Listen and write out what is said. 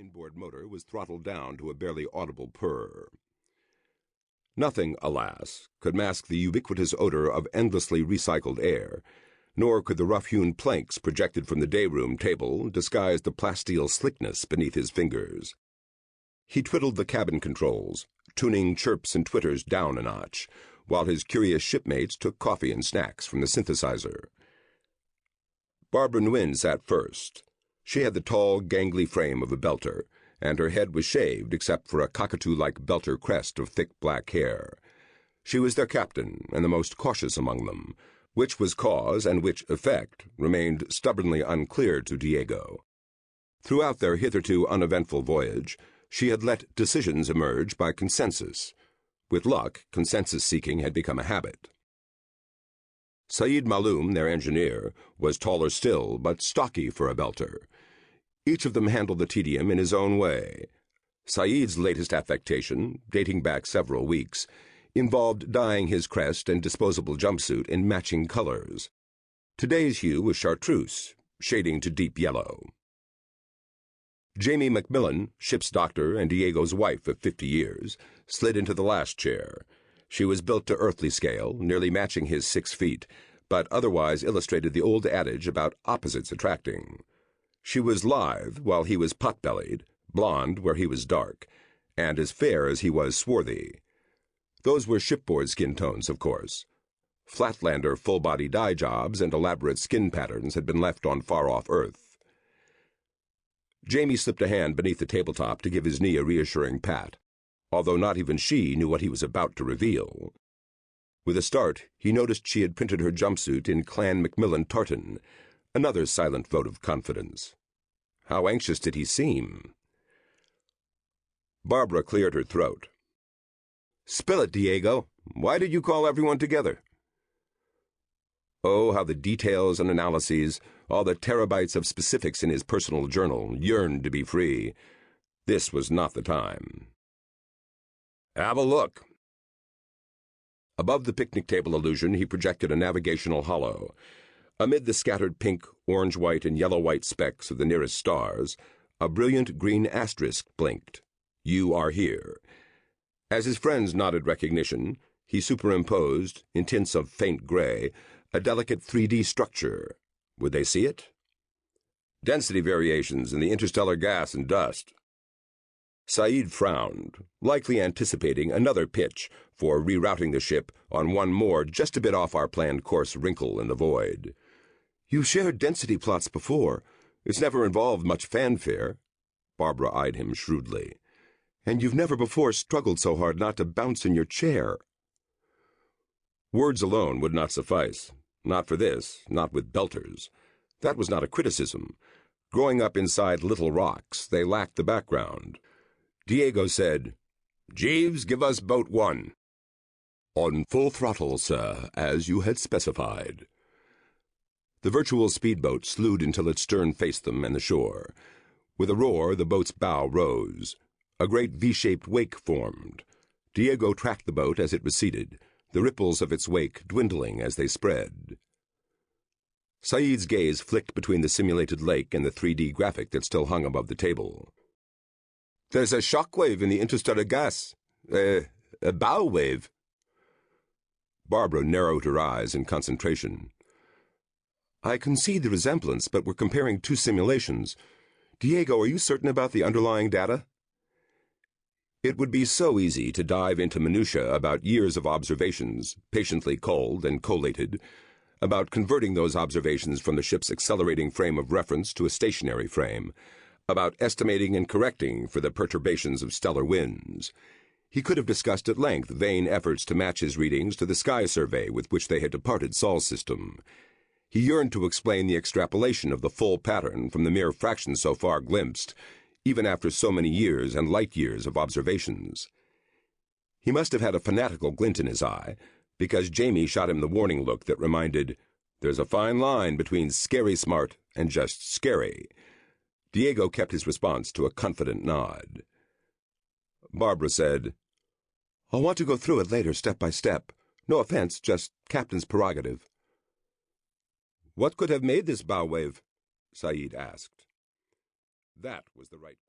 inboard motor was throttled down to a barely audible purr. Nothing, alas, could mask the ubiquitous odor of endlessly recycled air, nor could the rough-hewn planks projected from the day-room table disguise the plasteel slickness beneath his fingers. He twiddled the cabin controls, tuning chirps and twitters down a notch, while his curious shipmates took coffee and snacks from the synthesizer. Barbara Nguyen sat first. She had the tall, gangly frame of a belter, and her head was shaved except for a cockatoo-like belter crest of thick black hair. She was their captain, and the most cautious among them. Which was cause and which effect remained stubbornly unclear to Diego. Throughout their hitherto uneventful voyage, she had let decisions emerge by consensus. With luck, consensus-seeking had become a habit. Saeed Maloum, their engineer, was taller still, but stocky for a belter. Each of them handled the tedium in his own way. Saeed's latest affectation, dating back several weeks, involved dyeing his crest and disposable jumpsuit in matching colors. Today's hue was chartreuse, shading to deep yellow. Jamie Macmillan, ship's doctor and Diego's wife of 50 years, slid into the last chair. She was built to earthly scale, nearly matching his 6 feet, but otherwise illustrated the old adage about opposites attracting. She was lithe while he was pot-bellied, blonde where he was dark, and as fair as he was swarthy. Those were shipboard skin tones, of course. Flatlander full-body dye jobs and elaborate skin patterns had been left on far-off Earth. Jamie slipped a hand beneath the tabletop to give his knee a reassuring pat, although not even she knew what he was about to reveal. With a start, he noticed she had printed her jumpsuit in Clan Macmillan tartan, another silent vote of confidence. How anxious did he seem? Barbara cleared her throat. "Spill it, Diego. Why did you call everyone together?" Oh, how the details and analyses, all the terabytes of specifics in his personal journal, yearned to be free. This was not the time. "Have a look." Above the picnic table illusion, he projected a navigational holo. Amid the scattered pink, orange-white, and yellow-white specks of the nearest stars, a brilliant green asterisk blinked. "You are here." As his friends nodded recognition, he superimposed, in tints of faint gray, a delicate 3D structure. Would they see it? "Density variations in the interstellar gas and dust." Saeed frowned, likely anticipating another pitch for rerouting the ship on one more just a bit off our planned course wrinkle in the void. "You shared density plots before. It's never involved much fanfare." Barbara eyed him shrewdly. "And you've never before struggled so hard not to bounce in your chair." Words alone would not suffice. Not for this, not with belters. That was not a criticism. Growing up inside little rocks, they lacked the background. Diego said, "Jeeves, give us boat 1. "On full throttle, sir, as you had specified." The virtual speedboat slewed until its stern faced them and the shore. With a roar, the boat's bow rose. A great V-shaped wake formed. Diego tracked the boat as it receded, the ripples of its wake dwindling as they spread. Saeed's gaze flicked between the simulated lake and the 3D graphic that still hung above the table. "There's a shockwave in the interstellar gas. A bow wave." Barbara narrowed her eyes in concentration. "I concede the resemblance, but we're comparing 2 simulations. Diego, are you certain about the underlying data?" It would be so easy to dive into minutiae about years of observations, patiently culled and collated, about converting those observations from the ship's accelerating frame of reference to a stationary frame, about estimating and correcting for the perturbations of stellar winds. He could have discussed at length vain efforts to match his readings to the sky survey with which they had departed Sol's system. He yearned to explain the extrapolation of the full pattern from the mere fraction so far glimpsed, even after so many years and light years of observations. He must have had a fanatical glint in his eye, because Jamie shot him the warning look that reminded, "There's a fine line between scary smart and just scary." Diego kept his response to a confident nod. Barbara said, "I'll want to go through it later, step by step. No offense, just captain's prerogative." "What could have made this bow wave?" Saeed asked. That was the right